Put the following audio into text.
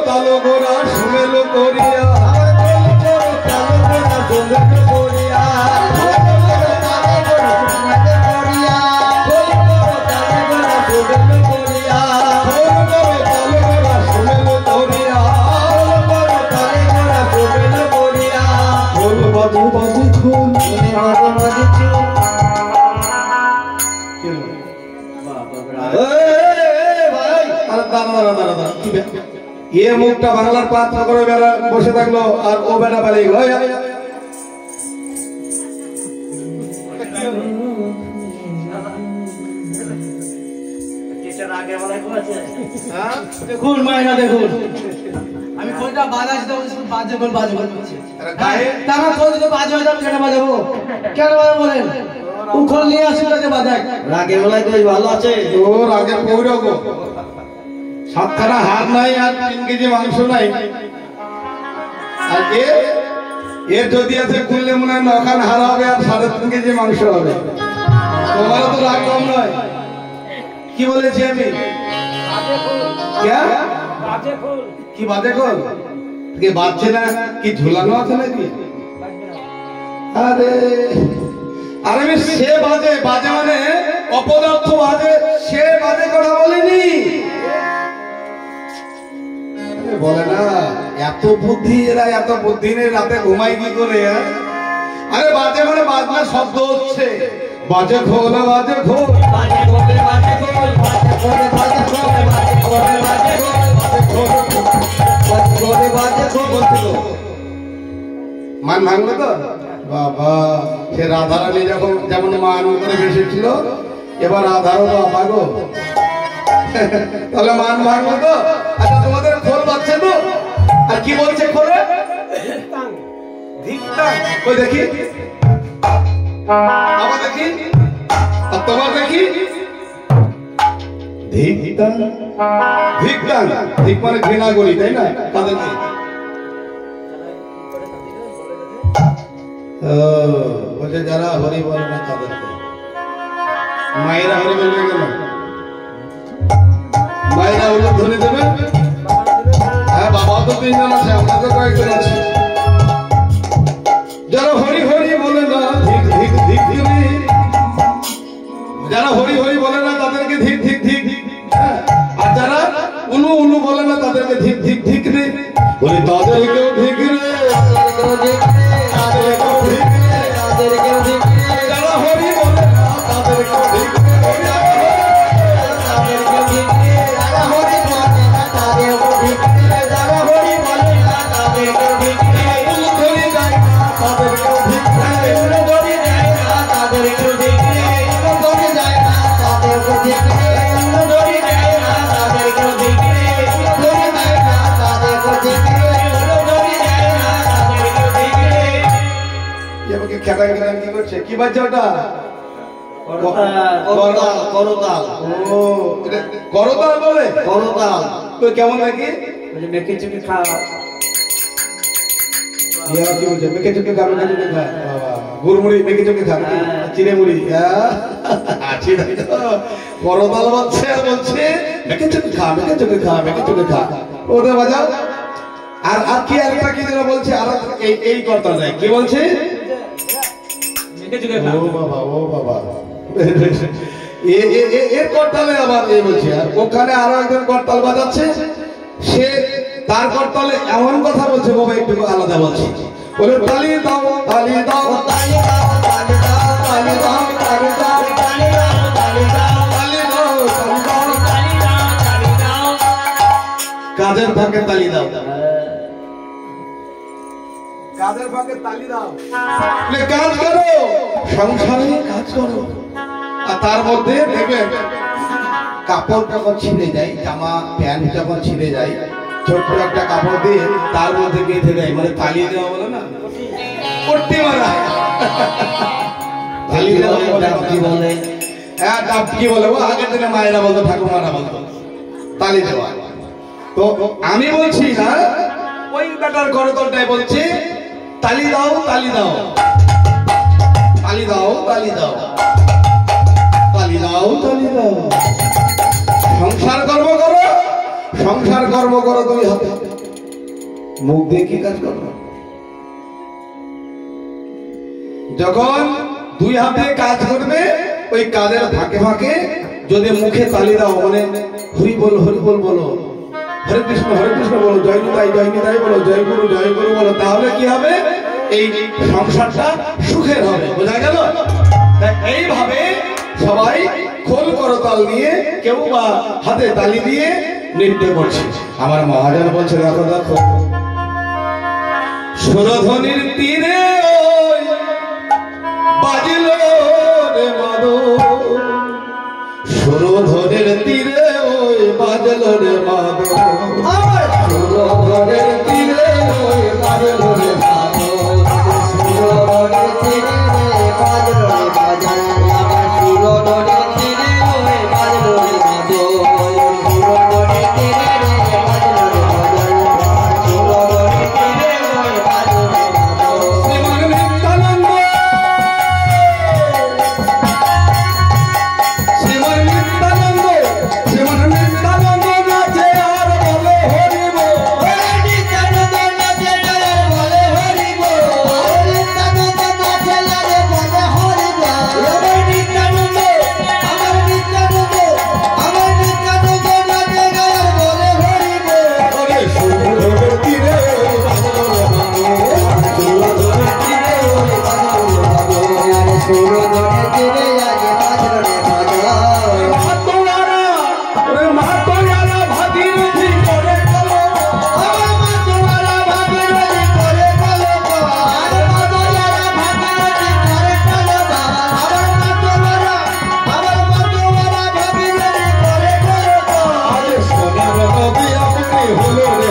তালো গোরা সুমেলো করিয়া ये मुखटा बांगलार पात्र करे बेरा बसे থাকলো আর ও বেটা পালিয়ে গেল টিচার আগে বলাই করেছে হ্যাঁ দেখুন মাইনা দেখুন আমি কোনটা বাজাইতে বলছি বাজে বলছি আরে গায়ে তারা কোন দিকে বাজে হয় কেন বাজাবো বলেন উখল নিয়ে আসলে যে বাজায় রাগে বলাই তো ভালো আছে ও রাগে কইরো গো সাতখানা হাত নাই আর 3 কেজি মাংস নাই আর এর যদি আছে কুললে মনে হয় নখান হারা হবে আর 3.5 কেজি মাংস হবে তোমার তো রাগ কম নয় কি বলেছি আমি কি বাজে কল কি বাজছে না কি ঝুলানো আছে নাকি আরে আমি সে বাজে মানে অপদার্থ বাজে সে বাজে কথা বলিনি বলে না এত বুদ্ধি এরা এত বুদ্ধি নেই রাতে ঘুমাই কি করে আরে বাজে মানে বাজনা শব্দ হচ্ছে বাজে খোল বাজে খোল বাজে খোল বাজে খোল বাজে খোল বাজে খোল বাজে খোল বাজে খোল বলছিল মান ভাঙলো তো বাবা সে রাধারানী যখন যেমন মান করে বেসেছিল এবার রাধারও বাবা গো তাহলে মান ভাঙলো তো আচ্ছা তোমাদের খোল বাজছে তো আর কি বলছে খোলে ধিক্কার কই দেখি আবার দেখি আর তোমার দেখি ধিক্কার ধিক্কার ঠিক মানে ঘৃণা করি তাই না তাদেরকে বলছে যারা হরি বলে না তাদেরকে মায়েরা হরি বলবে কেন মায়েরা হলে ধরে দেবে হ্যাঁ বাবা তো 3 জন আছে আমরা তো কয়েকজন আছি যারা হরি হরি বলে না ধিক ধিক ধিক যারা হরি হরি বলে না তাদেরকে ধিক ধিক ধিক আর যারা উলু উলু বলে না তাদেরকে ধিক ধিক ধিক রে বলে তাদেরকেও ধিক রে তাদেরকেও ধিক রে তাদেরকেও ধিক রে যারা হরি বলে না তাদেরকেও ধিক রে কি বাজছে ওটা করতাল ও এটা করতাল বলে করতাল তো কেমন নাকি বলে মেকে চুকে খাওয়া ইয়া কি বলছে মেকে চুকে খা মেকে চুকে খা বাবা গুড়মুড়ি মেকে চুকে খা চিড়ে মুড়ি আছে না তো করতাল বাজছে আর বলছে মেকে চুকে খা মেকে চুকে খা মেকে চুকে খা ওটা বাজাও আর কি আরেকটা কি যেন বলছে আর এই করতাল যায় কি বলছে ও বাবা এর করতালে আবার এই বলছে আর ওখানে আরো একজন করতাল বাজাচ্ছে সে তার করতালে এমন কথা বলছে বাবা একটু আলাদা বলছে বলে তালি দাও তালি দাও তালি দাও তালি দাও তালি দাও তালি দাও তালি দাও তালি দাও তালি দাও তালি দাও তালি দাও কাজের ফাঁকে তালি দাও কাজের ফাঁকে তালি দাও কাজ করো সংসারে কাজ করো আর তার মধ্যে দেখবেন কাপড় যখন ছিঁড়ে যায় জামা প্যান্ট যখন ছিঁড়ে যায় ছোট্ট একটা কাপড় দিয়ে তার মধ্যে বেঁধে দেয় মানে তালি দেওয়া বলে না পট্টি মারা তালি দেওয়া ডাবকি বলে হ্যাঁ ডাবকি বলে ও আগের দিনে মায়েরা বলতো ঠাকুমারা বলতো তালি দেওয়া তো আমি বলছি না ওই বেটার করতলটাই বলছে তালি দাও তালি দাও তালি দাও তালি দাও তালি দাও তালি দাও সংসার কর্ম করো সংসার কর্ম করো দুই হাতে, মুখ দিয়ে কি কাজ করো? যখন দুই হাতে কাজ করবে, ওই কাজের ফাঁকে ফাঁকে যদি মুখে তালি দাও, মানে হরি বল বলো, হরে কৃষ্ণ বলো, জয় নিতাই বলো, জয় গুরু বলো, তাহলে কি হবে? এই সংসারটা সুখের হবে। বোঝা গেল? তাই এইভাবে সবাই খোল করতাল দিয়ে, কেউ বা হাতে তালি দিয়ে নৃত্য করছে। আমার মহাজন বলছে, দেখো দেখো সুরধ্বনির তীরে বাজিল রে মাদল, সুরধ্বনির তীরে ওই বাজল রে মাদল, সুরধ্বনির তীরে ওই বাজল রে মাদল, সুরধ্বনির তীরে বাজল রে বাজল, আমার সুরধ্বনির তীরে ওই বাজল রে মাদল, সুরধ্বনির তীরে বাজল রে মাদল, সুরধ্বনির তীরে ওই বাজল রে মাদল। শ্রীমান নিত্যানন্দ, শ্রীমান নিত্যানন্দ, শ্রীমান নিত্যানন্দ নাচে আর বলে হরি বল, নিত্যানন্দ নাচে আর বলে হরি বল, নিত্যানন্দ নাচে আর বলে হরি বল, নিত্যানন্দ, আমার নিত্যানন্দ, আমার নিত্যানন্দ নাচে আর বলে হরি বল, ওরে সুরধ্বনির তীরে বাজল রে মাদল, সুরধ্বনির তীরে বাজল রে মাদল, সুরধ্বনির তীরে আগে বাজল রে মাদল। মাতোয়ারা ভাগীরথী করে গেলো, আমার মাতোয়ারা ভাগীরথী করে গেলো, আর মাতোয়ারা ভাগীরথী করে গেলো, আমার মাতোয়ারা ভাগীরথী করে গেলো, আজ সোনার নদী আপনি হলো রে